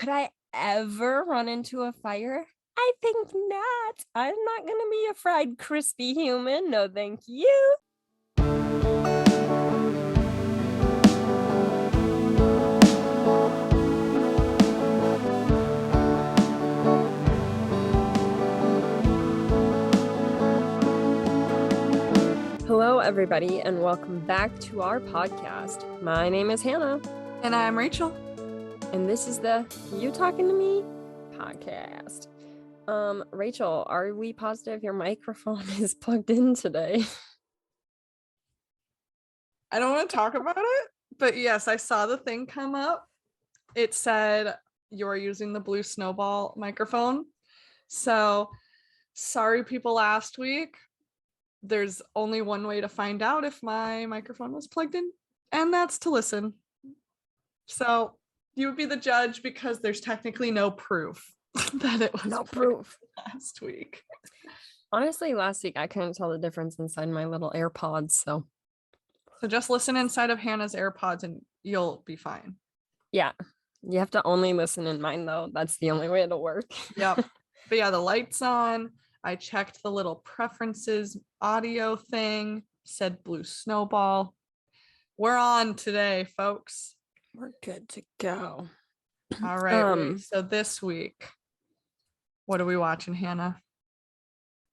Could I ever run into a fire? I think not. I'm not going to be a fried, crispy human. No, thank you. Hello, everybody, and welcome back to our podcast. My name is Hannah. And I'm Rachel. And this is the You Talking to Me podcast. Rachel, are we positive your microphone is plugged in today? I don't want to talk about it, but yes, I saw the thing come up. It said you're using the blue snowball microphone. So sorry, people last week. There's only one way to find out if my microphone was plugged in, and that's to listen. So you would be the judge because there's technically no proof that it was No proof. last week. Honestly, last week I couldn't tell the difference inside my little AirPods, so just listen inside of Hannah's AirPods and you'll be fine. Yeah. You have to only listen in mine, though. That's the only way it'll work. Yep. But yeah, the light's on. I checked the little preferences audio thing, said blue snowball. We're on today, folks. We're good to go. All right. So this week, what are we watching, Hannah?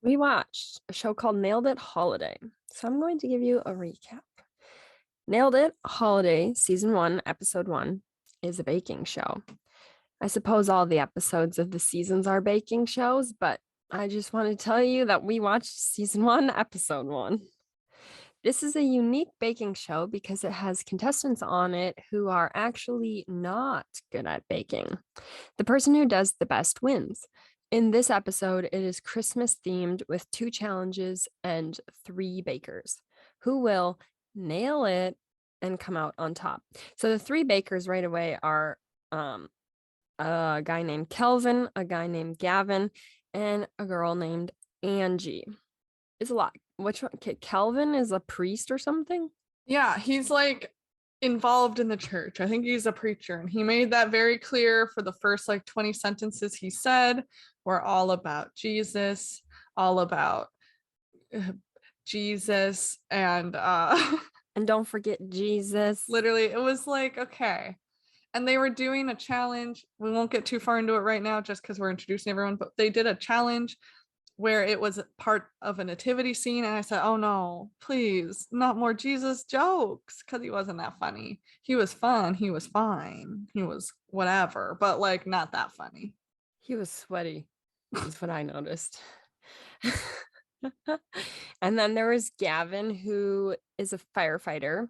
We watched a show called Nailed It Holiday. So I'm going to give you a recap. Nailed It Holiday, Season 1, Episode 1, is a baking show. I suppose all the episodes of the seasons are baking shows, but I just want to tell you that we watched Season 1, Episode 1. This is a unique baking show because it has contestants on it who are actually not good at baking. The person who does the best wins. In this episode, it is Christmas themed with 2 challenges and 3 bakers who will nail it and come out on top. So the 3 bakers right away are a guy named Kelvin, a guy named Gavin, and a girl named Angie. It's a lot. Which one? Kelvin is a priest or something? Yeah, he's like involved in the church. I think he's a preacher, and he made that very clear for the first 20 sentences he said. We're all about Jesus, all about Jesus, and and don't forget Jesus. Literally, it was okay. And they were doing a challenge. We won't get too far into it right now just because we're introducing everyone, but they did a challenge where it was part of a nativity scene. And I said, oh no, please, not more Jesus jokes, because he wasn't that funny. He was fun. He was fine. He was whatever, but not that funny. He was sweaty, is what I noticed. And then there was Gavin, who is a firefighter.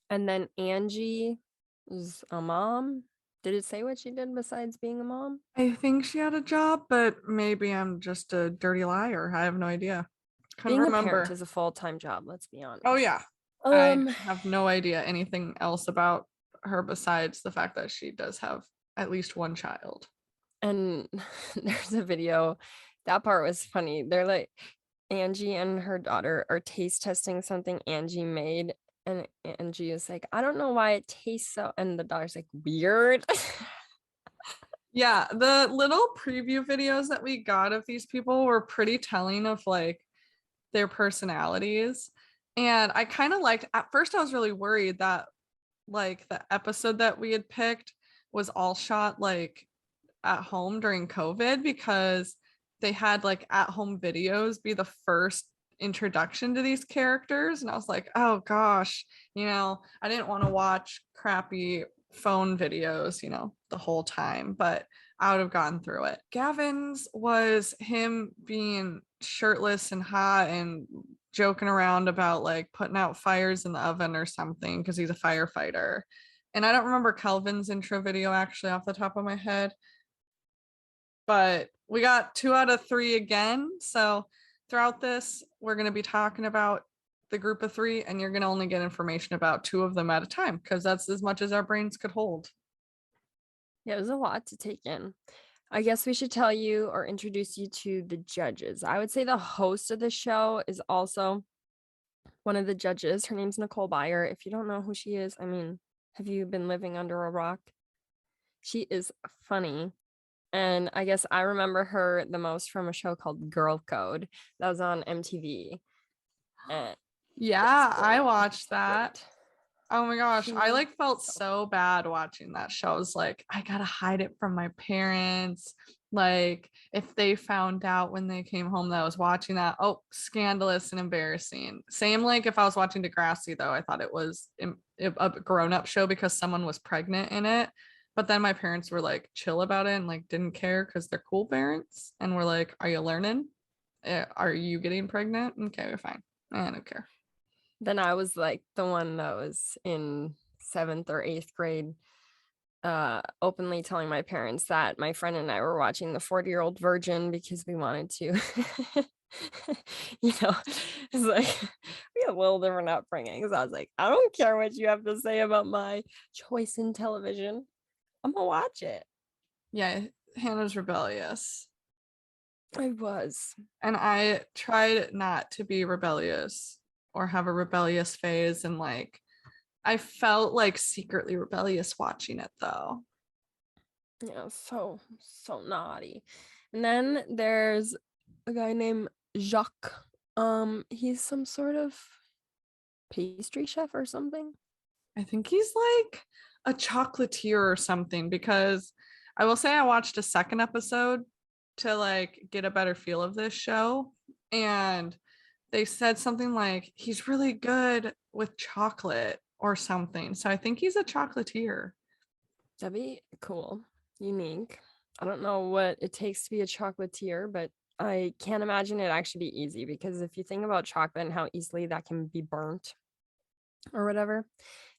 And then Angie is a mom. Did it say what she did besides being a mom? I think she had a job, but maybe I'm just a dirty liar. I have no idea. Being a parent is a full-time job, let's be honest. Oh yeah. I have no idea anything else about her besides the fact that she does have at least 1 child. And there's a video. That part was funny. They're Angie and her daughter are taste testing something Angie made. And Angie is like, I don't know why it tastes so. And the daughter's like, weird. Yeah, the little preview videos that we got of these people were pretty telling of their personalities. And I kind of liked, at first I was really worried that the episode that we had picked was all shot at home during COVID, because they had at home videos be the first introduction to these characters. And I was like, oh gosh, I didn't want to watch crappy phone videos, the whole time, but I would have gotten through it. Gavin's was him being shirtless and hot and joking around about putting out fires in the oven or something because he's a firefighter. And I don't remember Kelvin's intro video actually off the top of my head, but we got 2 out of 3 again. So throughout this, we're going to be talking about the group of 3, and you're going to only get information about 2 of them at a time, because that's as much as our brains could hold. Yeah, it was a lot to take in. I guess we should tell you or introduce you to the judges. I would say the host of the show is also one of the judges. Her name's Nicole Byer. If you don't know who she is, have you been living under a rock? She is funny. And I guess I remember her the most from a show called Girl Code that was on MTV. And Yeah, it's I great. watched that. Great. Oh my gosh, I She like felt so so bad watching that show. I was like, I gotta hide it from my parents. Like, if they found out when they came home that I was watching that, oh, scandalous and embarrassing. Same like if I was watching Degrassi, though, I thought it was a grown-up show because someone was pregnant in it. But then my parents were like chill about it and like didn't care because they're cool parents and were like, are you learning? Are you getting pregnant? Okay, we're fine. I don't care. then I was like the one that was in 7th or 8th grade openly telling my parents that my friend and I were watching the 40-Year-Old Virgin because we wanted to you know, it's like we have a little different upbringings. I was like, I don't care what you have to say about my choice in television. I'm gonna watch it. Yeah, Hannah's rebellious. I was. And I tried not to be rebellious or have a rebellious phase. And like, I felt like secretly rebellious watching it though. Yeah, so naughty. And then there's a guy named Jacques. He's some sort of pastry chef or something. I think he's like a chocolatier or something because I will say I watched a second episode to like get a better feel of this show. And they said something like he's really good with chocolate or something. So I think he's a chocolatier. That'd be cool. Unique. I don't know what it takes to be a chocolatier, but I can't imagine it actually be easy because if you think about chocolate and how easily that can be burnt or whatever.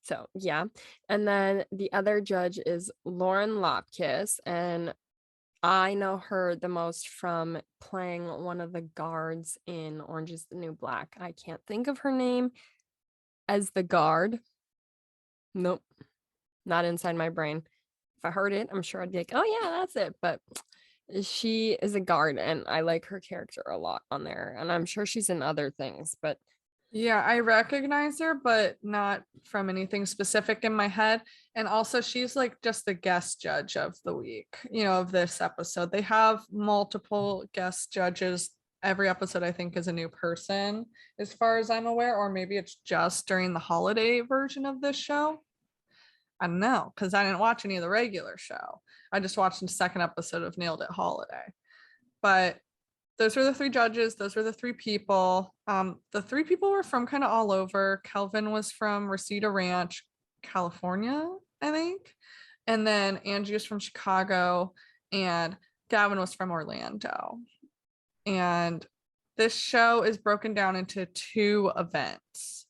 So, yeah. And then the other judge is Lauren Lopkis, and I know her the most from playing one of the guards in Orange is the New Black. I can't think of her name as the guard. Nope, not inside my brain. If I heard it, I'm sure I'd be like, oh, yeah, that's it. But she is a guard, and I like her character a lot on there. And I'm sure she's in other things, but Yeah, I recognize her, but not from anything specific in my head. And also, she's like just the guest judge of the week, of this episode. They have multiple guest judges. Every episode, I think, is a new person, as far as I'm aware, or maybe it's just during the holiday version of this show. I don't know, because I didn't watch any of the regular show. I just watched the second episode of Nailed It Holiday. But those were the three judges. Those were the three people. The three people were from kind of all over. Kelvin was from Reseda Ranch, California, I think. And then Angie was from Chicago, and Gavin was from Orlando. And this show is broken down into two events.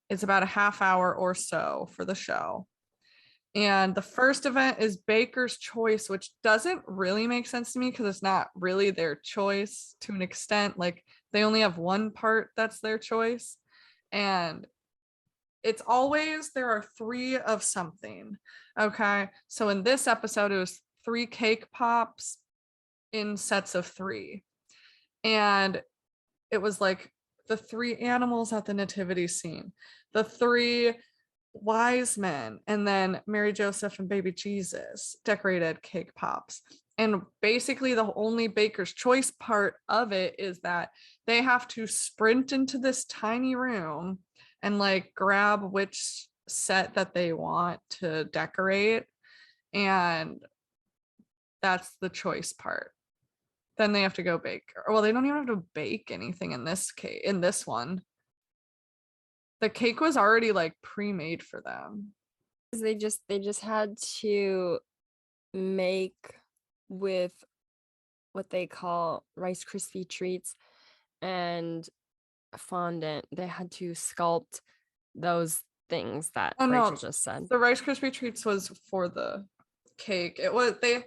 It's about a half hour or so for the show. And the first event is Baker's Choice, which doesn't really make sense to me because it's not really their choice to an extent. Like they only have one part that's their choice. And it's always there are three of something. Okay. So in this episode, it was 3 cake pops in sets of 3. And it was like the 3 animals at the nativity scene, the 3 wise men, and then Mary Joseph and baby Jesus decorated cake pops. And basically the only Baker's Choice part of it is that they have to sprint into this tiny room and like grab which set that they want to decorate, and that's the choice part. Then they have to go bake. Well, they don't even have to bake anything in this case. In this one, the cake was already like pre-made for them. they just had to make with what they call Rice Krispie treats and fondant. They had to sculpt those things that Oh Rachel no, just said. the Rice Krispie treats was for the cake. It was they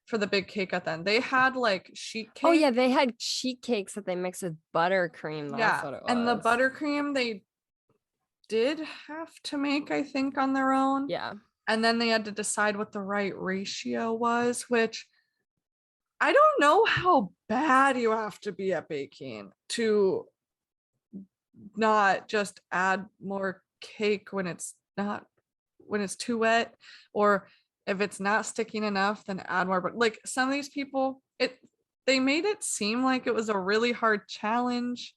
for the big cake at the end. They had like sheet Oh cake. yeah, they had sheet cakes that they mixed with buttercream. That's Yeah, what it and the was. buttercream they did have to make, I think, on their own. Yeah. And then they had to decide what the right ratio was, which I don't know how bad you have to be at baking to not just add more cake when it's too wet, or If it's not sticking enough, then add more. But like some of these people, they made it seem like it was a really hard challenge.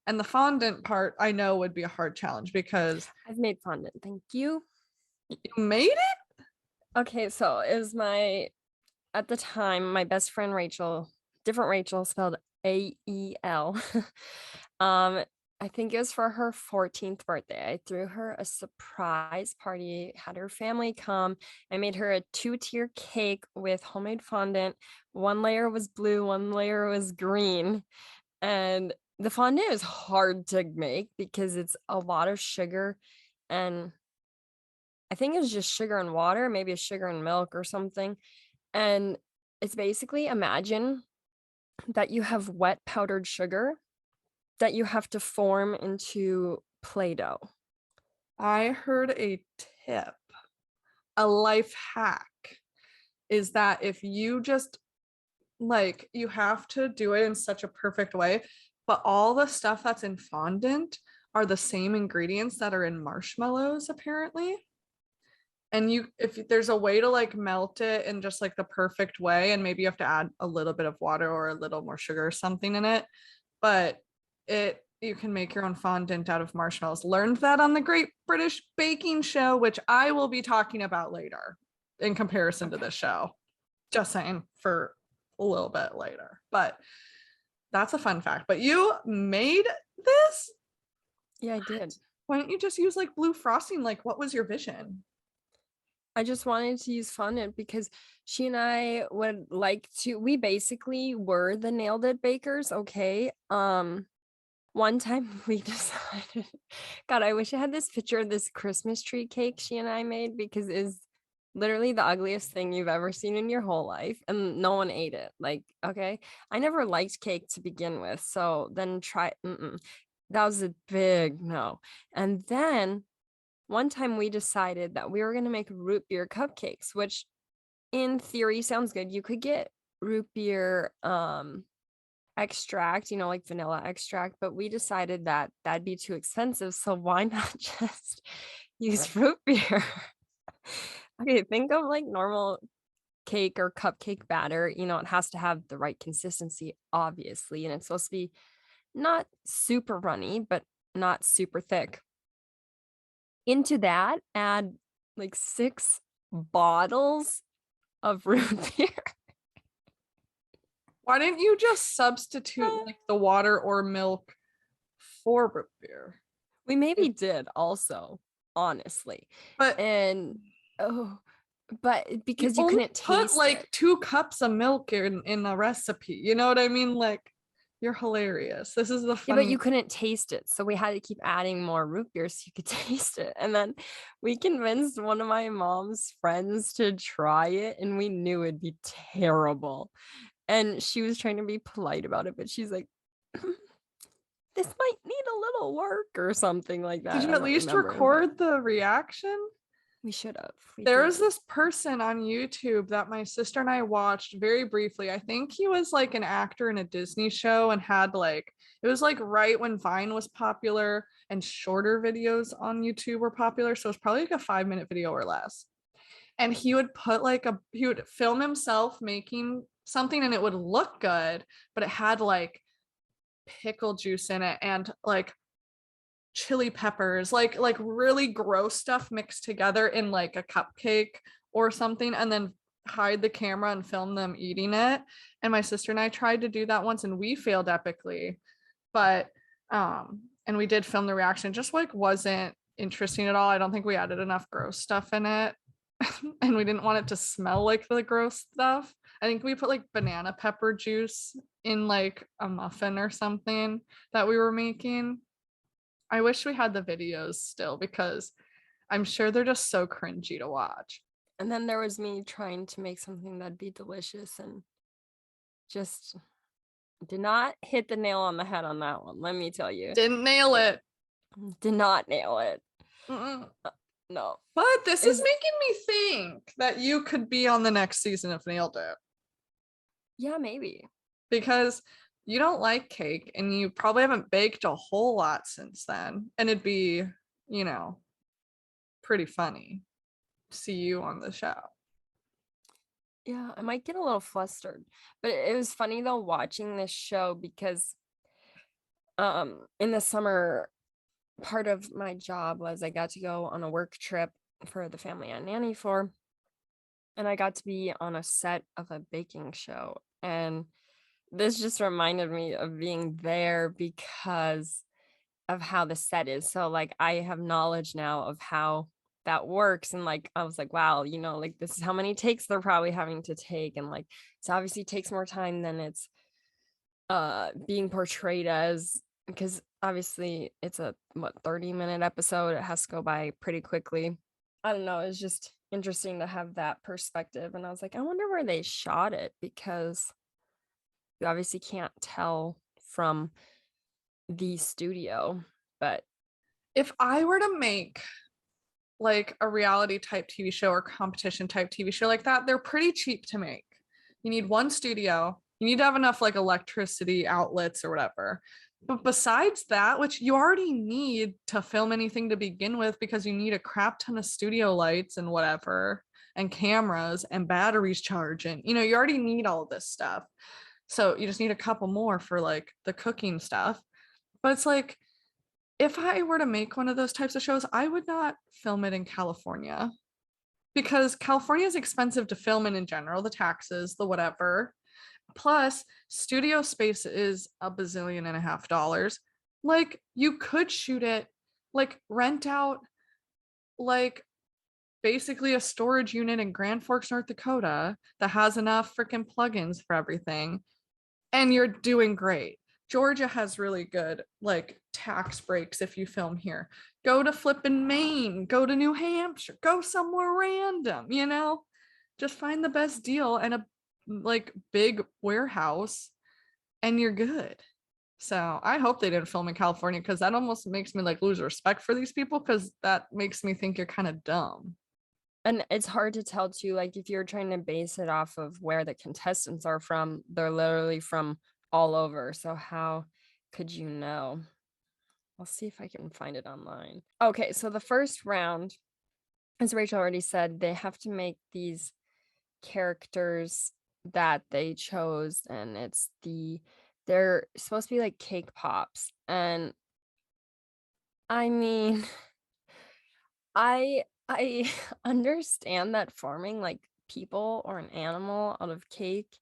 And the fondant part I know would be a hard challenge because I've made fondant. Thank you. you made it. Okay, so it was at the time, my best friend Rachel, different Rachel, spelled AEL. I think it was for her 14th birthday. I threw her a surprise party, had her family come. I made her a 2-tier cake with homemade fondant. One layer was blue, one layer was green. And the fondant is hard to make because it's a lot of sugar, and I think it's just sugar and water, maybe a sugar and milk or something. And it's basically, imagine that you have wet powdered sugar that you have to form into Play-Doh. I heard a tip, a life hack is that if you just like, you have to do it in such a perfect way, but all the stuff that's in fondant are the same ingredients that are in marshmallows apparently. And you, if there's a way to like melt it in just like the perfect way, and maybe you have to add a little bit of water or a little more sugar or something in it, but you can make your own fondant out of marshmallows. Learned that on the Great British Baking Show, which I will be talking about later in comparison to this show. Just saying, for a little bit later. But that's a fun fact. But you made this? Yeah, I did. Why don't you just use like blue frosting? Like, what was your vision? I just wanted to use fondant because she and I would like to, we basically were the Nailed It bakers, okay? One time we decided, God, I wish I had this picture of this Christmas tree cake she and I made because it's literally the ugliest thing you've ever seen in your whole life, and no one ate it. Like, okay, I never liked cake to begin with, so then that was a big no. And then one time we decided that we were going to make root beer cupcakes, which in theory sounds good. You could get root beer extract, like vanilla extract, but we decided that that'd be too expensive, so why not just use root beer? Okay, think of like normal cake or cupcake batter. It has to have the right consistency, obviously, and it's supposed to be not super runny, but not super thick. Into that, add like 6 bottles of root beer. Why didn't you just substitute like the water or milk for root beer? We maybe did also, honestly. But And but because you only couldn't put taste like it. 2 cups of milk in a recipe. You know what I mean? Like, you're hilarious. This is the Yeah, but funny. you couldn't taste it. So we had to keep adding more root beer so you could taste it. And then we convinced one of my mom's friends to try it, and we knew it'd be terrible. And she was trying to be polite about it, but she's like, this might need a little work or something like Did that. you I at don't least remember, but record the reaction? we should have. We There's did. this person on YouTube that my sister and I watched very briefly. I think he was like an actor in a Disney show and had like, it was like right when Vine was popular and shorter videos on YouTube were popular. So it's probably like a 5-minute video or less. And he would put like he would film himself making something and it would look good, but it had like pickle juice in it and like chili peppers, like really gross stuff mixed together in like a cupcake or something, and then hide the camera and film them eating it. And my sister and I tried to do that once and we failed epically. But and we did film the reaction, just like wasn't interesting at all. I don't think we added enough gross stuff in it. And we didn't want it to smell like the gross stuff. I think we put like banana pepper juice in like a muffin or something that we were making. I wish we had the videos still because I'm sure they're just so cringy to watch. And then there was me trying to make something that'd be delicious and just did not hit the nail on the head on that one. Let me tell you. Didn't nail it. Did not nail it. Mm-mm. No. But this is making me think that you could be on the next season of Nailed It. Yeah, maybe. Because you don't like cake and you probably haven't baked a whole lot since then. And it'd be, pretty funny to see you on the show. Yeah, I might get a little flustered. But it was funny though watching this show because in the summer, part of my job was I got to go on a work trip for the family I nanny for, and I got to be on a set of a baking show. And this just reminded me of being there because of how the set is. So like I have knowledge now of how that works. And like I was like, wow, like this is how many takes they're probably having to take. And like it's obviously takes more time than it's being portrayed as, because obviously it's a 30-minute episode. It has to go by pretty quickly. I don't know, it's just interesting to have that perspective. And I was like, I wonder where they shot it, because you obviously can't tell from the studio. But If I were to make like a reality type TV show or competition type TV show like that, they're pretty cheap to make. You need one studio, you need to have enough like electricity outlets or whatever. But besides that, which you already need to film anything to begin with, because you need a crap ton of studio lights and whatever, and cameras and batteries charging, you already need all this stuff. So you just need a couple more for like the cooking stuff. But it's like, if I were to make one of those types of shows, I would not film it in California, because California is expensive to film in general, the taxes, the whatever. Plus, studio space is $1.5 billion. Like, you could shoot it, like, rent out, like, basically a storage unit in Grand Forks, North Dakota that has enough freaking plugins for everything, and you're doing great. Georgia has really good like tax breaks if you film here. Go to flippin' Maine, go to New Hampshire, go somewhere random. Just find the best deal and a like big warehouse and you're good. So I hope they didn't film in California, because that almost makes me like lose respect for these people, because that makes me think you're kind of dumb. and it's hard to tell too, like if you're trying to base it off of where the contestants are from, they're literally from all over. So how could you know? I'll see if I can find it online. Okay, so the first round, as Rachel already said, they have to make these characters that they chose, and they're supposed to be like cake pops. And I mean, I understand that forming like people or an animal out of cake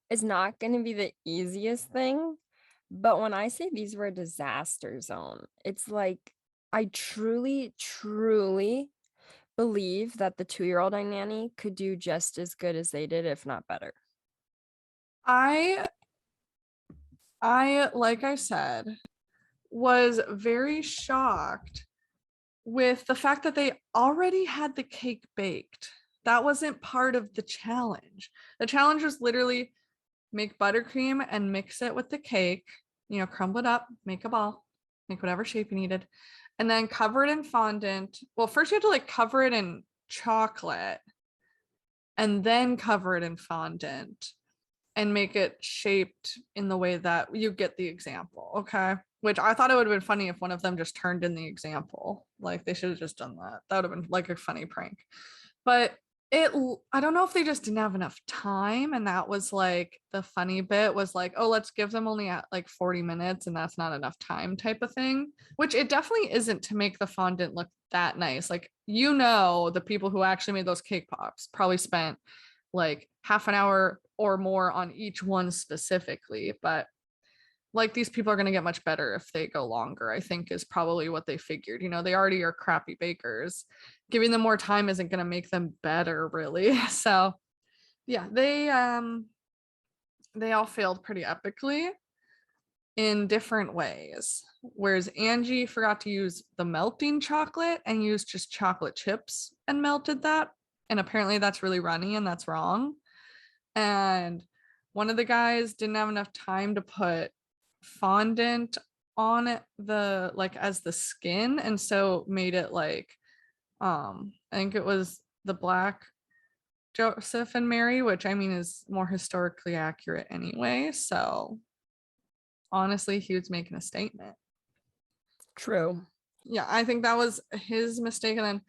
is not going to be the easiest thing. But when I say these were a disaster zone, it's like I truly, truly believe that the 2-year-old I nanny could do just as good as they did, if not better. I I like I said was very shocked with the fact that they already had the cake baked. That wasn't part of the challenge. The challenge was literally make buttercream and mix it with the cake, crumble it up, make a ball, make whatever shape you needed, and then cover it in fondant. Well, first you have to like cover it in chocolate and then cover it in fondant and make it shaped in the way that you get the example. Okay. Which I thought it would have been funny if one of them just turned in the example. Like they should have just done that. That would have been like a funny prank. But I don't know if they just didn't have enough time. And that was like the funny bit was like, oh, let's give them only at like 40 minutes and that's not enough time type of thing, which it definitely isn't to make the fondant look that nice. Like, the people who actually made those cake pops probably spent like half an hour or more on each one specifically. But like these people are going to get much better if they go longer, I think is probably what they figured. They already are crappy bakers. Giving them more time isn't going to make them better really. So yeah, they all failed pretty epically in different ways. Whereas Angie forgot to use the melting chocolate and used just chocolate chips and melted that. And apparently that's really runny and that's wrong. And one of the guys didn't have enough time to put fondant on it, the like as the skin, and so made it like I think it was the black Joseph and Mary, which I mean is more historically accurate anyway. So honestly, he was making a statement. True. Yeah, I think that was his mistake. And then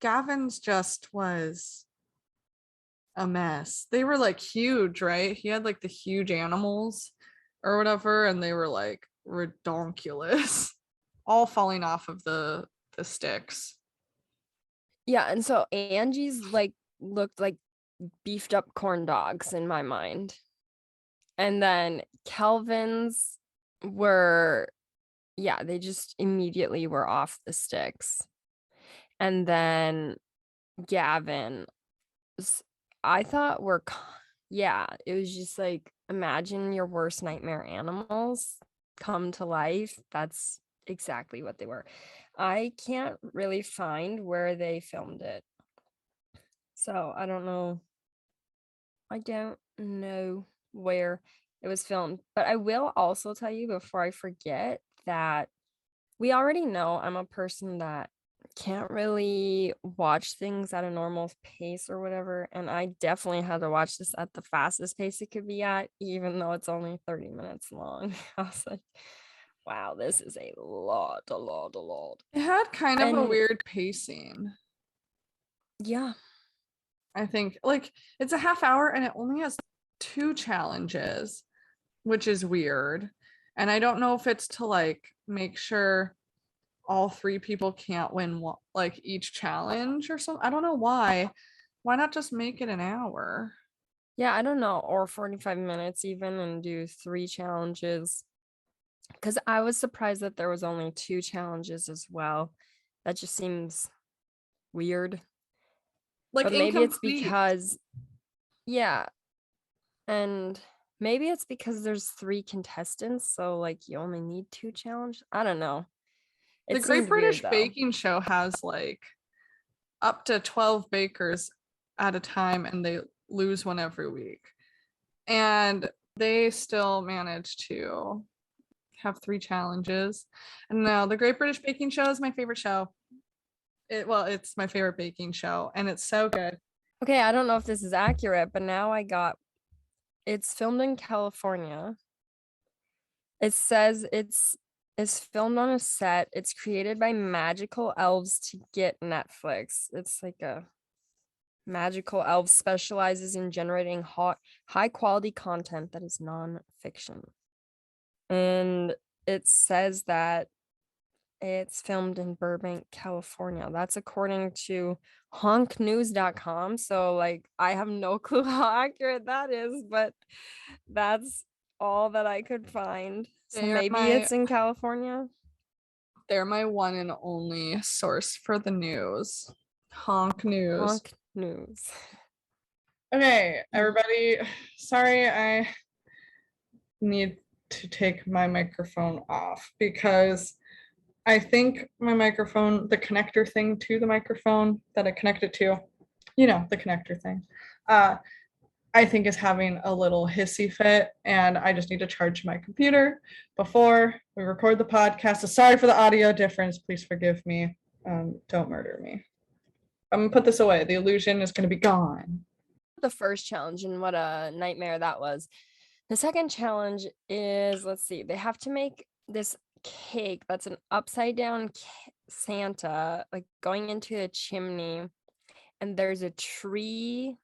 Gavin's just was a mess. They were like huge, right? He had like the huge animals or whatever, and they were like redonkulous, all falling off of the sticks. Yeah, and so Angie's like looked like beefed up corn dogs in my mind. And then Kelvin's were, yeah, they just immediately were off the sticks. And then Gavin, I thought yeah, it was just like imagine your worst nightmare animals come to life. That's exactly what they were. I can't really find where they filmed it. So I don't know. I don't know where it was filmed, but I will also tell you before I forget that we already know I'm a person that can't really watch things at a normal pace or whatever. And I definitely had to watch this at the fastest pace it could be at, even though it's only 30 minutes long. I was like, wow, this is a lot, a lot, a lot. It had kind of a And weird pacing. yeah, I think like it's a half hour and it only has 2 challenges, which is weird. And I don't know if it's to like make sure all 3 people can't win like each challenge or something. I don't know why. Why not just make it an hour? yeah, I don't know, or 45 minutes even and do 3 challenges. Because I was surprised that there was only 2 challenges as well. That just seems weird. Like But maybe it's incomplete. because, yeah, and maybe it's because there's 3 contestants, so like you only need 2 challenges. I don't know. The It Great seemed weird British though. Baking Show has like up to 12 bakers at a time and they lose one every week. And they still manage to have 3 challenges. And no, the Great British Baking Show is my favorite show. It's my favorite baking show and it's so good. Okay, I don't know if this is accurate, but now I got it's filmed in California. It says it's filmed on a set. It's created by magical elves to get Netflix. It's like a magical elf specializes in generating high quality content that is non-fiction. And it says that it's filmed in Burbank, California. That's according to honknews.com. So like I have no clue how accurate that is, but that's all that I could find. So They are maybe my it's in California. they're my one and only source for the news. Honk News. Honk News. Okay, everybody. Sorry, I need to take my microphone off because I think my microphone, the connector thing to the microphone that I connected to, the connector thing, uh, I think is having a little hissy fit, and I just need to charge my computer before we record the podcast. So sorry for the audio difference. Please forgive me. Don't murder me. I'm gonna put this away. The illusion is gonna be gone. The first challenge and what a nightmare that was. The second challenge is, let's see, they have to make this cake that's an upside down Santa, like going into a chimney, and there's a tree.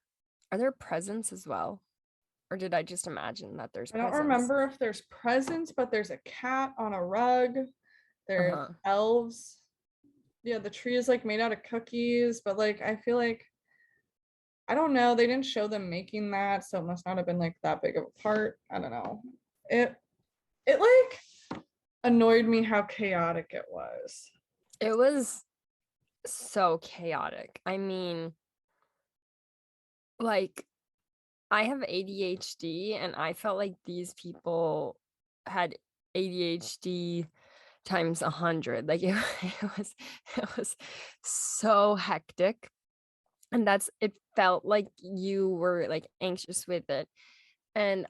Are there presents as well? Or did I just imagine that there's I don't presents? remember if there's presents, but there's a cat on a rug. There's Uh-huh. elves. Yeah, the tree is like made out of cookies, but like I feel like I don't know. They didn't show them making that, so it must not have been like that big of a part. I don't know. It like annoyed me how chaotic it was. It was so chaotic. I mean, like, I have ADHD, and I felt like these people had ADHD times 100. Like it was so hectic. And it felt like you were like anxious with it. And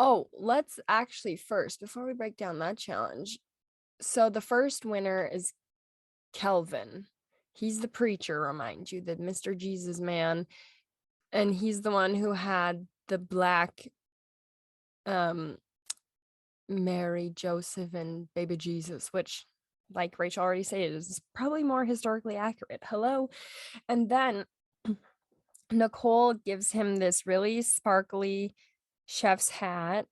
oh, let's actually first, before we break down that challenge. So the first winner is Kelvin. He's the preacher, remind you, the Mr. Jesus man. And he's the one who had the black um Mary, Joseph, and baby Jesus, which, like Rachel already said, is probably more historically accurate. Hello. And then Nicole gives him this really sparkly chef's hat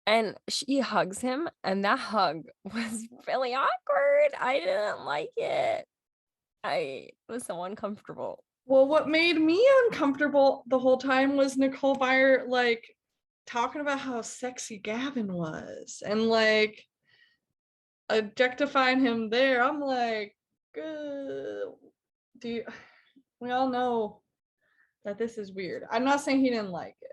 and she hugs him, and that hug was really awkward. I didn't like it. I was so uncomfortable. Well, what made me uncomfortable the whole time was Nicole Byer like talking about how sexy Gavin was and like objectifying him there. I'm like, do you, we all know that this is weird. I'm not saying he didn't like it,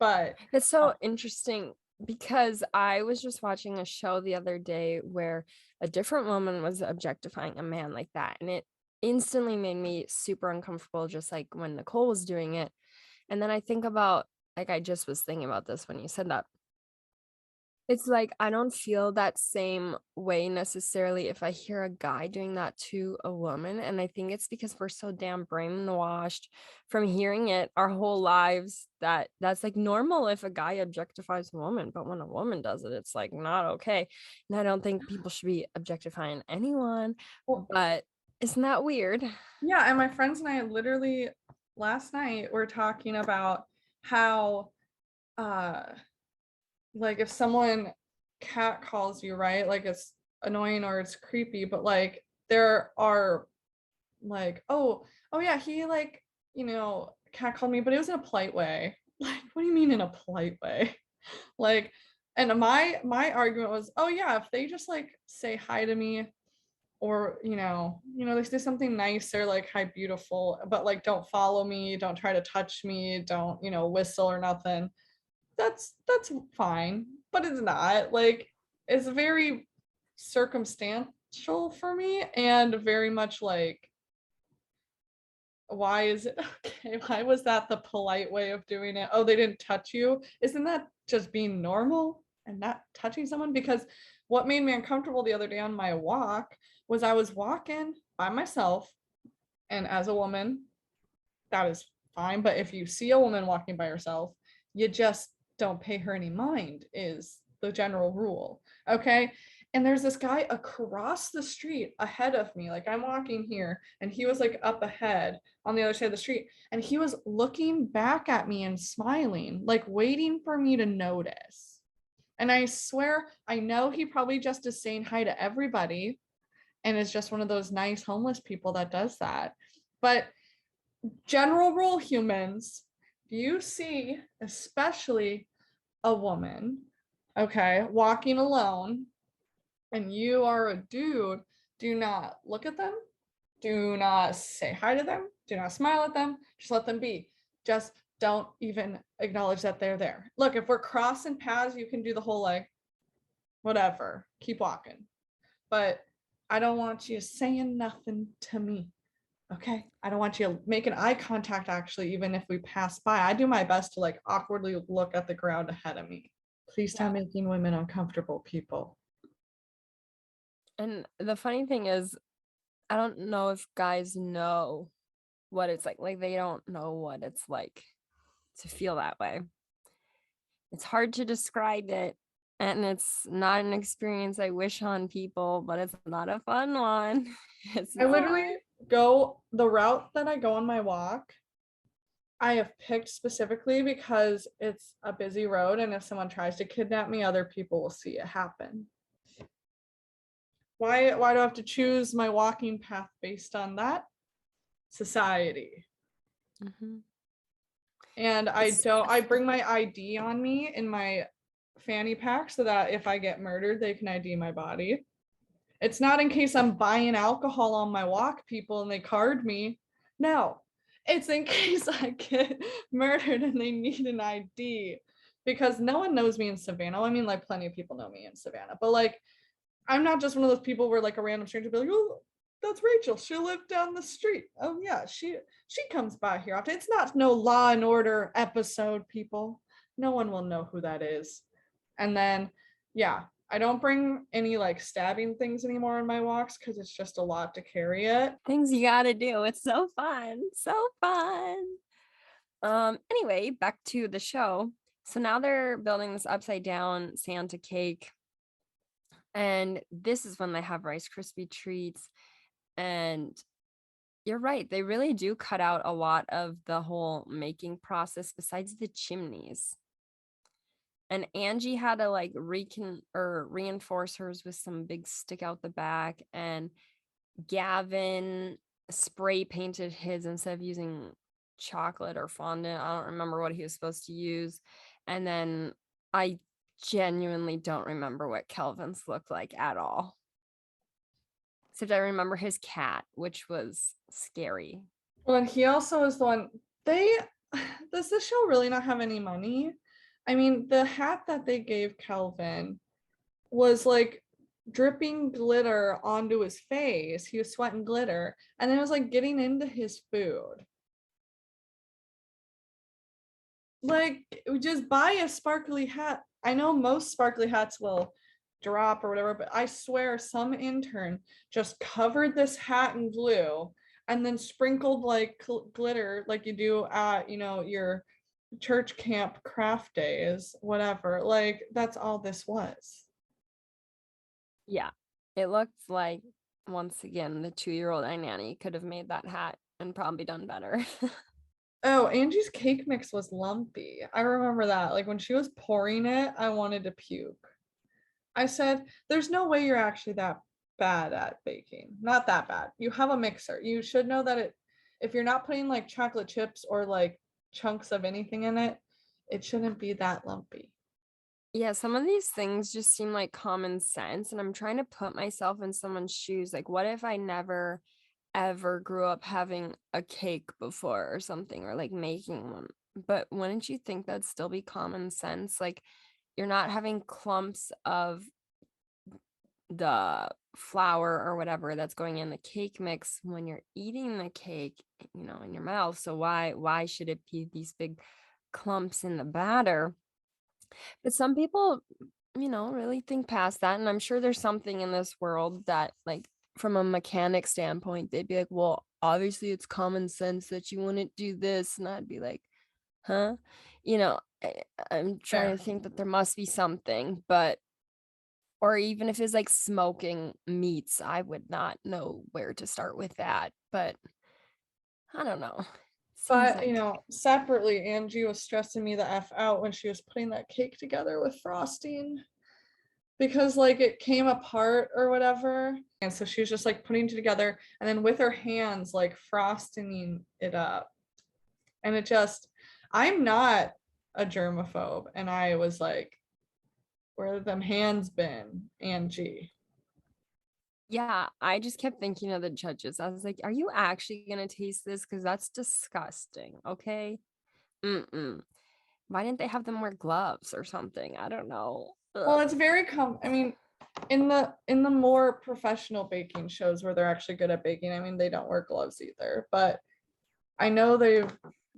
but It's so interesting because I was just watching a show the other day where a different woman was objectifying a man like that. And it instantly made me super uncomfortable, just like when Nicole was doing it. And then I think about, like, I just was thinking about this when you said that. It's like I don't feel that same way necessarily if I hear a guy doing that to a woman, and I think it's because we're so damn brainwashed from hearing it our whole lives that that's like normal if a guy objectifies a woman, but when a woman does it, it's like not okay. And I don't think people should be objectifying anyone, well, but isn't that weird? yeah, and my friends and I literally last night were talking about how uh like if someone cat calls you, right? Like it's annoying or it's creepy, but like there are like, oh yeah, he like, cat called me, but it was in a polite way. Like, what do you mean in a polite way? Like, and my argument was, oh yeah, if they just like say hi to me or they say something nice, they're like hi beautiful, but like don't follow me, don't try to touch me, don't whistle or nothing, that's fine. But it's not like, it's very circumstantial for me and very much like, why is it okay? Why was that the polite way of doing it? Oh, they didn't touch you. Isn't that just being normal and not touching someone? Because what made me uncomfortable the other day on my walk was I was walking by myself, and as a woman, that is fine. But if you see a woman walking by herself, you just don't pay her any mind, is the general rule. Okay. And there's this guy across the street ahead of me. Like I'm walking here, and he was like up ahead on the other side of the street. And he was looking back at me and smiling, like waiting for me to notice. And I swear, I know he probably just is saying hi to everybody and is just one of those nice homeless people that does that. But general rule, humans, you see, especially a woman, okay, walking alone, and you are a dude, do not look at them, do not say hi to them, do not smile at them, just let them be. Just don't even acknowledge that they're there. Look, if we're crossing paths, you can do the whole like, whatever, keep walking. But I don't want you saying nothing to me. Okay. I don't want you making eye contact, actually, even if we pass by. I do my best to like awkwardly look at the ground ahead of me. Please stop making women uncomfortable, people. And the funny thing is, I don't know if guys know what it's like. Like they don't know what it's like to feel that way. It's hard to describe it, and it's not an experience I wish on people, but it's not a fun one. It's I not. literally go the route that I go on my walk. I have picked specifically because it's a busy road, and if someone tries to kidnap me, other people will see it happen. Why do I have to choose my walking path based on that? Society. Mhm. And It's I bring my ID on me in my fanny pack so that if I get murdered, they can ID my body. It's not in case I'm buying alcohol on my walk, people, and they card me. No, it's in case I get murdered and they need an ID, because no one knows me in Savannah. I mean, like plenty of people know me in Savannah, but like I'm not just one of those people where like a random stranger will be like, oh, that's Rachel. She lived down the street. Oh yeah, she comes by here often. It's not no Law and Order episode, people. No one will know who that is. And then yeah, I don't bring any like stabbing things anymore on my walks because it's just a lot to carry it. things you gotta do. It's so fun. So fun. Anyway, back to the show. So now they're building this upside down Santa cake. And this is when they have Rice Krispie treats. And You're right. They really do cut out a lot of the whole making process besides the chimneys. And Angie had to like reinforce hers with some big stick out the back, and Gavin spray painted his instead of using chocolate or fondant. I don't remember what he was supposed to use. And then I genuinely don't remember what Kelvin's looked like at all. Except I remember his cat, which was scary. Well, and he also is the one they does this show really not have any money? I mean, the hat that they gave Calvin was like dripping glitter onto his face. He was sweating glitter, and then it was like getting into his food. Like, just buy a sparkly hat. I know most sparkly hats will drop or whatever, but I swear some intern just covered this hat in glue and then sprinkled like glitter like you do at, your church camp craft days, whatever. Like, that's all this was. Yeah. It looks like, once again, the 2-year-old nanny could have made that hat and probably done better. Oh, Angie's cake mix was lumpy. I remember that. Like when she was pouring it, I wanted to puke. I said, there's no way you're actually that bad at baking. Not that bad. You have a mixer. You should know that if you're not putting like chocolate chips or like chunks of anything in it, it shouldn't be that lumpy. Yeah, some of these things just seem like common sense, and I'm trying to put myself in someone's shoes. Like, what if I never ever grew up having a cake before or something, or like making one? But wouldn't you think that'd still be common sense? Like, you're not having clumps of the flour or whatever that's going in the cake mix when you're eating the cake, in your mouth. So why should it be these big clumps in the batter? But some people, really think past that. And I'm sure there's something in this world that, like, from a mechanic standpoint, they'd be like, well, obviously it's common sense that you wouldn't do this. And I'd be like, huh? I'm trying Fair. to think that there must be something, but, or even if it's like smoking meats, I would not know where to start with that. But I don't know. Seems But, like, separately, Angie was stressing me the F out when she was putting that cake together with frosting because like it came apart or whatever. And so she was just like putting it together and then with her hands like frosting it up. And I'm not a germaphobe. And I was like, where have them hands been, Angie? yeah, I just kept thinking of the judges. I was like, are you actually going to taste this? Because that's disgusting. Okay. Mm-mm. Why didn't they have them wear gloves or something? I don't know. Well, Ugh. it's very I mean, in the more professional baking shows where they're actually good at baking, I mean, they don't wear gloves either. But I know they've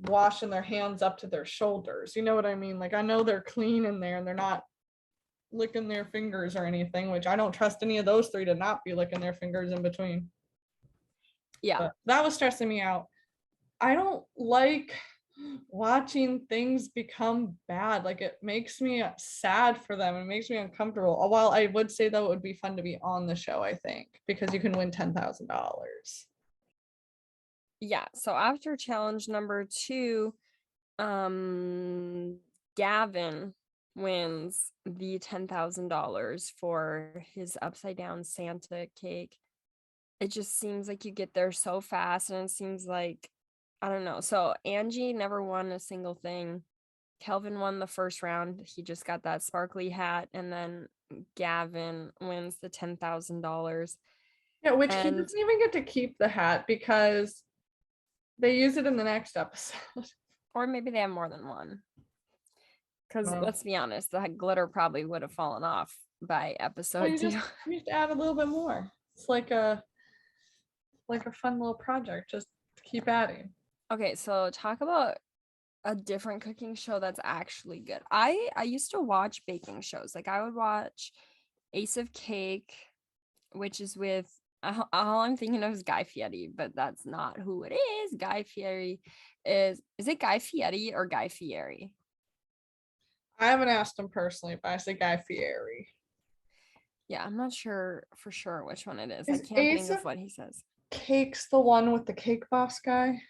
washing their hands up to their shoulders. You know what I mean? Like I know they're clean in there and they're not licking their fingers or anything, which I don't trust any of those three to not be licking their fingers in between. Yeah. But that was stressing me out. I don't like watching things become bad. Like it makes me sad for them. It makes me uncomfortable. While I would say though it would be fun to be on the show, I think, because you can win $10,000. Yeah. So after challenge number 2, Gavin wins the $10,000 for his upside down Santa cake. It just seems like you get there so fast, and it seems like, I don't know. So Angie never won a single thing. Kelvin won the first round. He just got that sparkly hat, and then Gavin wins the $10,000. Yeah, which he And doesn't even get to keep the hat because they use it in the next episode. or maybe they have more than one. Because Well, let's be honest, the glitter probably would have fallen off by episode you 2. just add a little bit more. It's like a fun little project. Just keep adding. Okay, so talk about a different cooking show that's actually good. I used to watch baking shows. Like I would watch Ace of Cake, which is with, all I'm thinking of is Guy Fieri, but that's not who it is. Guy Fieri is it Guy Fieri or Guy Fieri? I haven't asked him personally, but I say Guy Fieri. Yeah, I'm not sure for sure which one it is. I Is can't think Ace of of what he says. Cake's the one with the Cake Boss guy?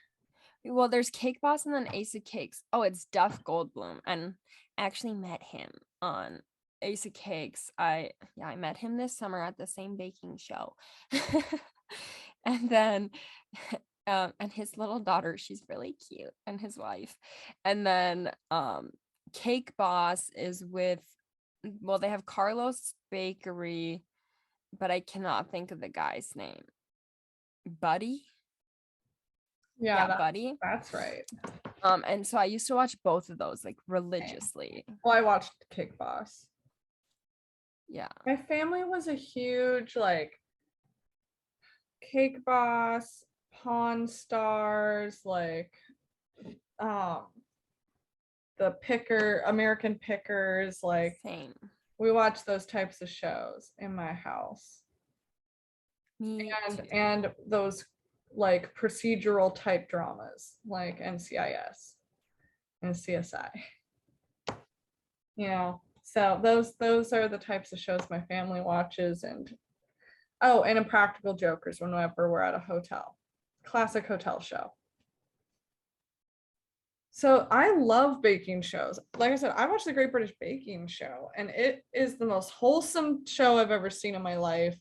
Well, there's Cake Boss and then Ace of Cakes. Oh, it's Duff Goldblum, and I actually met him on Ace of Cakes. I met him this summer at the same baking show. And then and his little daughter, she's really cute, and his wife. And then Cake Boss is with, well, they have Carlos Bakery, but I cannot think of the guy's name. Buddy? Yeah, Yeah, Buddy. that's right. And so I used to watch both of those like religiously. Well, I watched Cake Boss. Yeah. My family was a huge like Cake Boss, Pawn Stars, like um the American Pickers, like Same. we watched those types of shows in my house. Me too. And those like procedural type dramas like NCIS and CSI. You know, so those are the types of shows my family watches. And oh, and Impractical Jokers whenever we're at a hotel. Classic hotel show. So I love baking shows. Like I said, I watched the Great British Baking Show, and it is the most wholesome show I've ever seen in my life.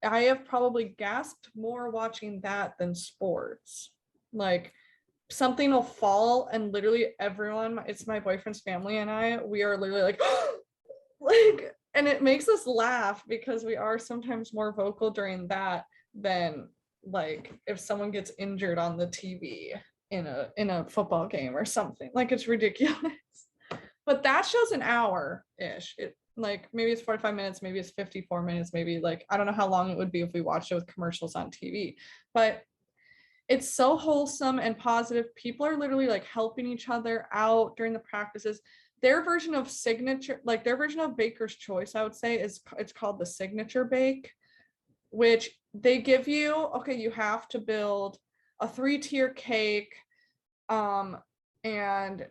I have probably gasped more watching that than sports. Like something will fall and literally everyone, it's my boyfriend's family and we are literally like, like, and it makes us laugh because we are sometimes more vocal during that than like if someone gets injured on the TV in a football game or something. Like it's ridiculous. But that show's an hour-ish. It like maybe it's 45 minutes, maybe it's 54 minutes, maybe like I don't know how long it would be if we watched it with commercials on TV. But it's so wholesome and positive. People are literally like helping each other out during the practices. Their version of their version of Baker's Choice, I would say, it's called the Signature Bake, which they give you, okay, you have to build a 3-tier cake, and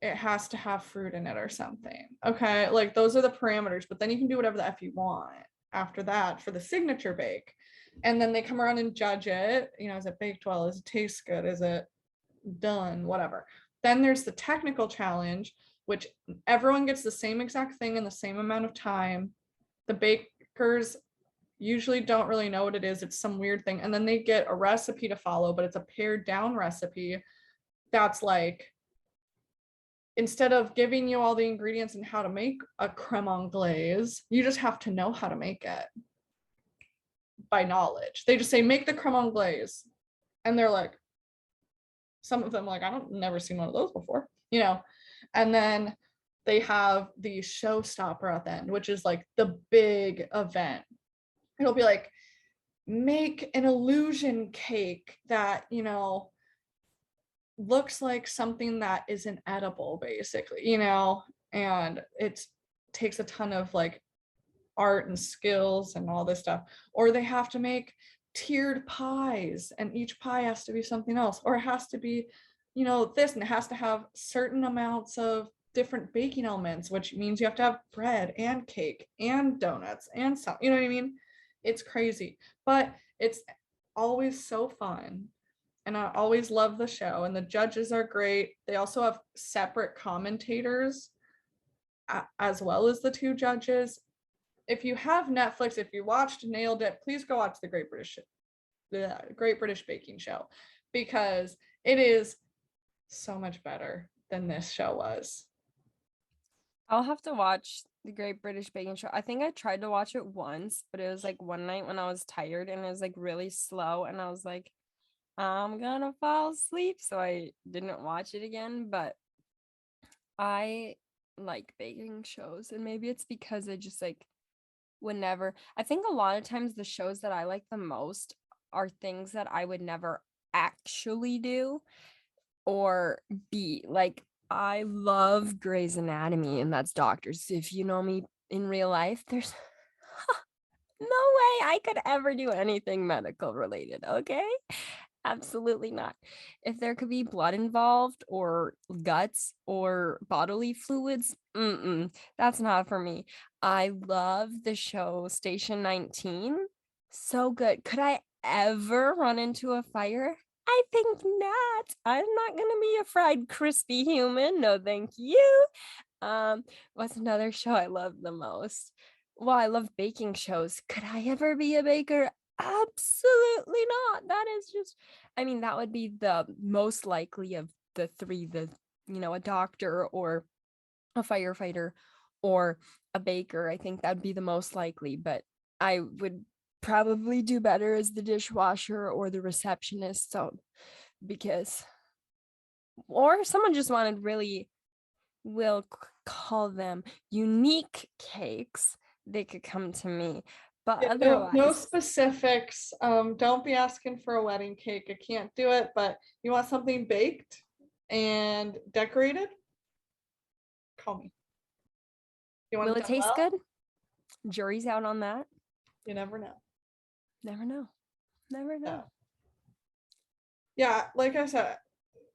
it has to have fruit in it or something. Okay, like those are the parameters, but then you can do whatever the F you want after that for the signature bake. And then they come around and judge it. You know, is it baked well? Is it taste good? Is it done? Whatever. Then there's the technical challenge, which everyone gets the same exact thing in the same amount of time. The bakers usually don't really know what it is. It's some weird thing. And then they get a recipe to follow, but it's a pared down recipe that's like, instead of giving you all the ingredients and how to make a creme anglaise, you just have to know how to make it by knowledge. They just say, make the creme anglaise. And they're like, some of them like, I don't never seen one of those before, you know? And then they have the showstopper at the end, which is like the big event. It'll be like, make an illusion cake that, you know, looks like something that isn't edible, basically, you know, and it takes a ton of like art and skills and all this stuff. Or they have to make tiered pies, and each pie has to be something else, or it has to be, you know, this, and it has to have certain amounts of different baking elements, which means you have to have bread and cake and donuts and some, you know what I mean? It's crazy, but it's always so fun. And I always love the show, and the judges are great. They also have separate commentators as well as the two judges. If you have Netflix, if you watched Nailed It, please go watch the Great British Baking Show, because it is so much better than this show was. I'll have to watch the Great British Baking Show. I think I tried to watch it once, but it was like one night when I was tired and it was like really slow, and I was like, I'm gonna fall asleep, so I didn't watch it again. But I like baking shows, and maybe it's because I just like whenever, I think a lot of times the shows that I like the most are things that I would never actually do or be. Like, I love Grey's Anatomy, and that's doctors. If you know me in real life, there's no way I could ever do anything medical related, okay? Absolutely not. If there could be blood involved or guts or bodily fluids, that's not for me. I love the show Station 19. So good. Could I ever run into a fire? I think not. I'm not gonna be a fried crispy human. No, thank you. What's another show I love the most? Well, I love baking shows. Could I ever be a baker? Absolutely not. That is just, I mean, that would be the most likely of the three, a doctor or a firefighter or a baker. I think that'd be the most likely, but I would probably do better as the dishwasher or the receptionist. So, because, or someone just wanted really, we'll call them unique cakes, they could come to me. But Yeah, no otherwise, specifics. Don't be asking for a wedding cake. I can't do it, but you want something baked and decorated? Call me. You want will it it done taste well? good? Jury's out on that. You never know. Never know. Never Yeah. know. Yeah, like I said,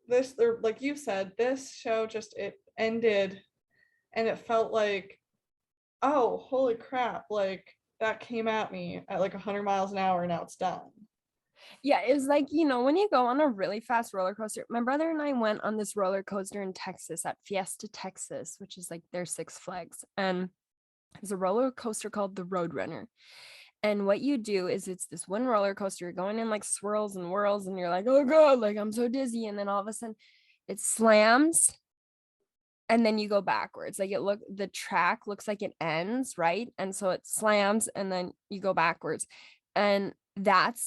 this or like you said, this show just it ended and it felt like, oh, holy crap, like that came at me at like 100 miles an hour and now it's done. Yeah, it was like, when you go on a really fast roller coaster. My brother and I went on this roller coaster in Texas at Fiesta, Texas, which is like their Six Flags. And there's a roller coaster called the Roadrunner. And what you do is it's this one roller coaster, you're going in like swirls and whirls, and you're like, oh God, like I'm so dizzy. And then all of a sudden it slams and then you go backwards. Like the track looks like it ends, right? And so it slams and then you go backwards. And that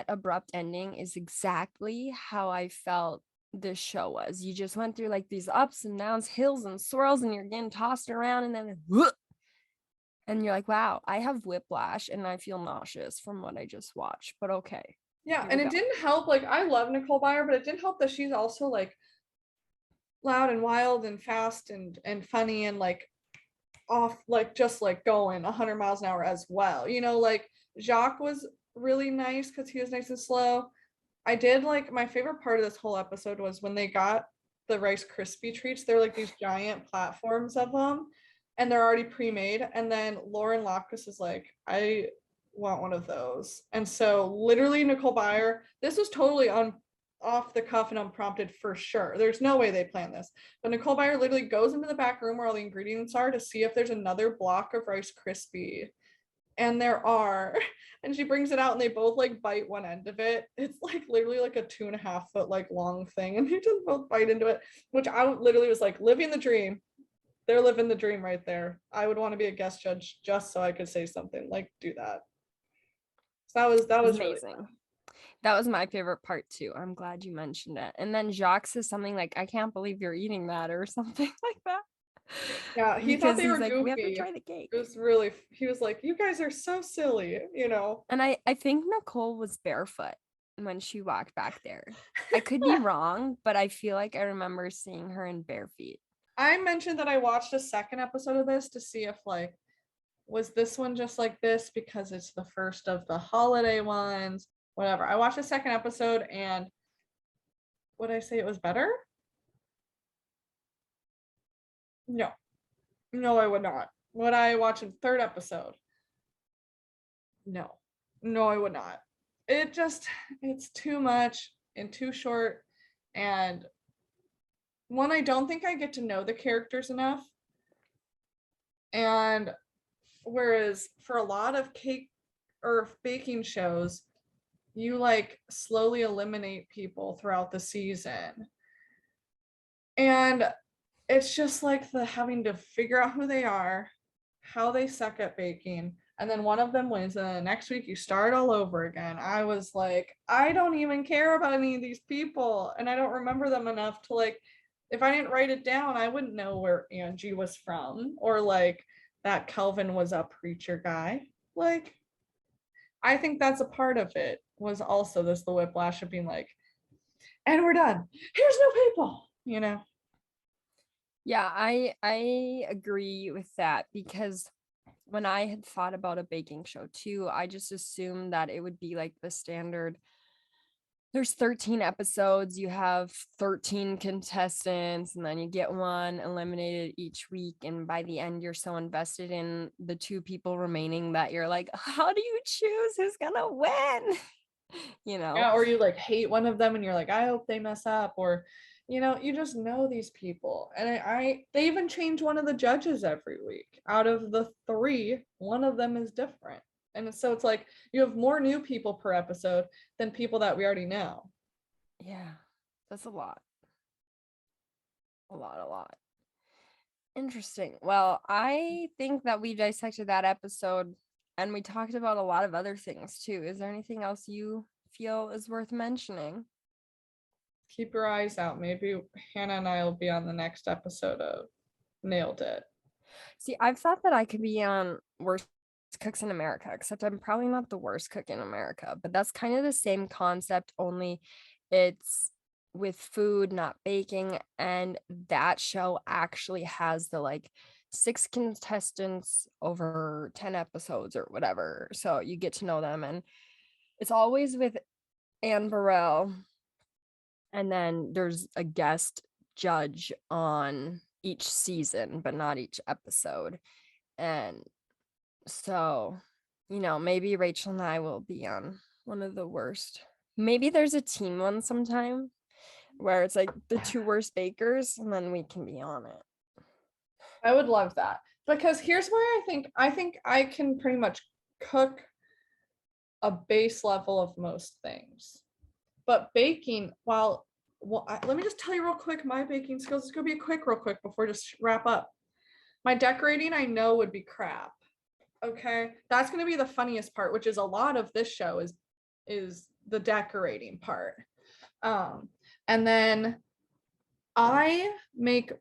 abrupt ending is exactly how I felt this show was. You just went through like these ups and downs, hills and swirls, and you're getting tossed around, and then and you're like, wow, I have whiplash and I feel nauseous from what I just watched. But okay, Yeah, here and we it go. didn't help. Like I love Nicole Byer, but it didn't help that she's also like loud and wild and fast and funny and like off, like just like going 100 miles an hour as well. Like Jacques was really nice because he was nice and slow. I did like my favorite part of this whole episode was when they got the Rice Krispie treats. They're like these giant platforms of them, and they're already pre-made. And then Lauren Lapkus is like, I want one of those. And so literally Nicole Byer, this was totally on off the cuff and unprompted for sure. There's no way they planned this. But Nicole Byer literally goes into the back room where all the ingredients are to see if there's another block of Rice Krispie. And there are. And she brings it out and they both like bite one end of it. It's like literally like a 2.5 foot like long thing. And they just both bite into it, which I literally was like living the dream. They're living the dream right there. I would want to be a guest judge just so I could say something like do that. So that It was was really amazing. fun. That was my favorite part too. I'm glad you mentioned it. And then Jacques says something like, I can't believe you're eating that, or something like that. Yeah, he thought Because they he's were like, we have to goofy. try the cake. It was really, he was like, you guys are so silly. And I think Nicole was barefoot when she walked back there. I could be wrong, but I feel like I remember seeing her in bare feet. I mentioned that I watched a second episode of this to see if like was this one just like this because it's the first of the holiday ones, whatever. I watched the second episode and would I say it was better? No. No, I would not. Would I watch a third episode? No. No, I would not. It just it's too much and too short, and one, I don't think I get to know the characters enough. And whereas for a lot of cake or baking shows, you like slowly eliminate people throughout the season. And it's just like the having to figure out who they are, how they suck at baking, and then one of them wins, and then the next week you start all over again. I was like, I don't even care about any of these people, and I don't remember them enough to like, if I didn't write it down, I wouldn't know where Angie was from, or like that Kelvin was a preacher guy. Like, I think that's a part of it, was also this the whiplash of being like, and we're done. Here's new people. Yeah, I agree with that, because when I had thought about a baking show too, I just assumed that it would be like the standard there's 13 episodes, you have 13 contestants, and then you get one eliminated each week, and by the end you're so invested in the two people remaining that you're like, how do you choose who's gonna win? Yeah, or you like hate one of them and you're like, I hope they mess up, or you just know these people. And they even change one of the judges every week. Out of the 3, one of them is different. And so it's like you have more new people per episode than people that we already know. Yeah, that's a lot. A lot. Interesting. Well, I think that we dissected that episode and we talked about a lot of other things too. Is there anything else you feel is worth mentioning? Keep your eyes out. Maybe Hannah and I will be on the next episode of Nailed It. See, I've thought that I could be on Worst Cooks in America, except I'm probably not the worst cook in America, but that's kind of the same concept, only it's with food, not baking. And that show actually has the like 6 contestants over 10 episodes or whatever. So you get to know them, and it's always with Anne Burrell. And then there's a guest judge on each season, but not each episode. And so, maybe Rachel and I will be on one of the worst. Maybe there's a team one sometime where it's like the 2 worst bakers, and then we can be on it. I would love that, because here's where I think I can pretty much cook a base level of most things. But baking, let me just tell you real quick, my baking skills is gonna be real quick before I just wrap up. My decorating, I know, would be crap. Okay, that's gonna be the funniest part, which is a lot of this show is the decorating part. And then I make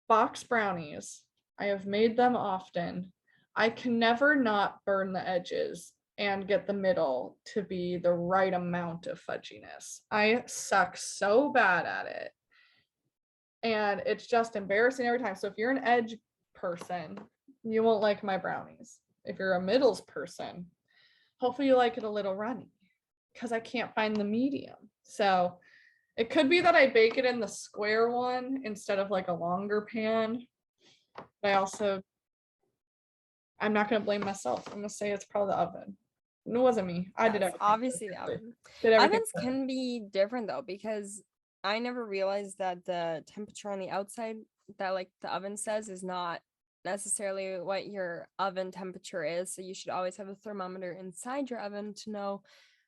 box brownies. I have made them often. I can never not burn the edges and get the middle to be the right amount of fudginess. I suck so bad at it. And it's just embarrassing every time. So if you're an edge person, you won't like my brownies. If you're a middles person, hopefully you like it a little runny, because I can't find the medium. So it could be that I bake it in the square one instead of like a longer pan. But I'm not going to blame myself. I'm going to say it's probably the oven. It wasn't me. I did everything. Obviously the oven. Ovens can be different though, because I never realized that the temperature on the outside that like the oven says is not necessarily what your oven temperature is. So you should always have a thermometer inside your oven to know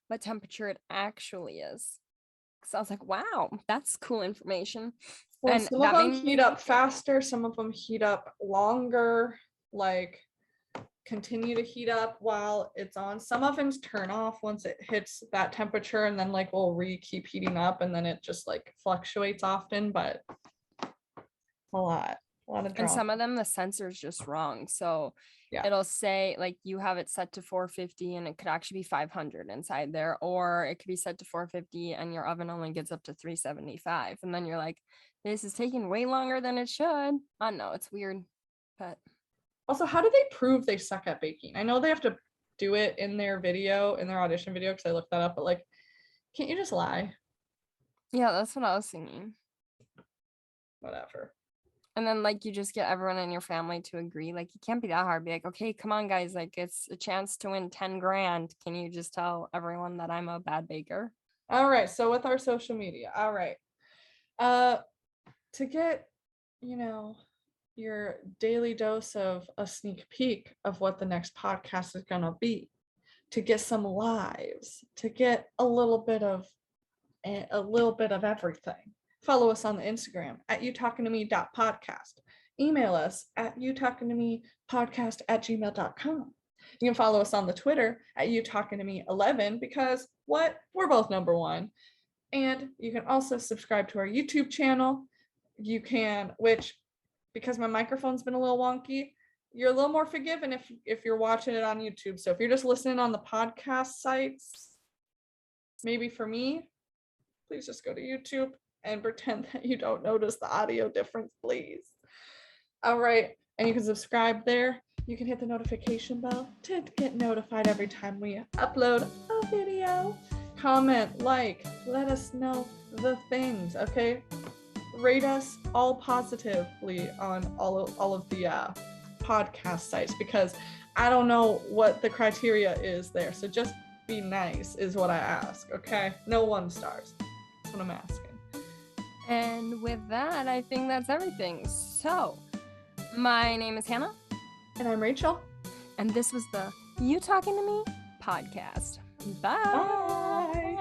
what temperature it actually is. So I was like, wow, that's cool information. Well, and some of them heat up faster, some of them heat up longer, like continue to heat up while it's on. Some ovens turn off once it hits that temperature, and then like will keep heating up, and then it just like fluctuates often, but a lot of drama. And some of them the sensor's just wrong, so yeah, it'll say like you have it set to 450 and it could actually be 500 inside there, or it could be set to 450 and your oven only gets up to 375, and then you're like, this is taking way longer than it should. I don't know, it's weird. But also, how do they prove they suck at baking? I know they have to do it in their audition video, because I looked that up, but like, can't you just lie? Yeah, that's what I was thinking. Whatever. And then like you just get everyone in your family to agree. Like, it can't be that hard. Be like, okay, come on guys, like it's a chance to win 10 grand. Can you just tell everyone that I'm a bad baker? All right, so with our social media, all right, to get your daily dose of a sneak peek of what the next podcast is gonna be, to get some lives, to get a little bit of everything, follow us on the Instagram at youtalkingtome.podcast. Email us at youtalkingtomepodcast@gmail.com. You can follow us on the Twitter at youtalkingtome11, because we're both number one. And you can also subscribe to our YouTube channel. You can, which, because my microphone's been a little wonky, you're a little more forgiven if you're watching it on YouTube. So if you're just listening on the podcast sites, maybe for me, please just go to YouTube and pretend that you don't notice the audio difference, please. All right, and you can subscribe there. You can hit the notification bell to get notified every time we upload a video. comment, like, let us know the things, okay? Rate us all positively on all of the podcast sites, because I don't know what the criteria is there. So just be nice is what I ask, okay? No 1 stars. That's what I'm asking. And with that, I think that's everything. So, my name is Hannah. And I'm Rachel. And this was the You Talking to Me podcast. Bye. Bye.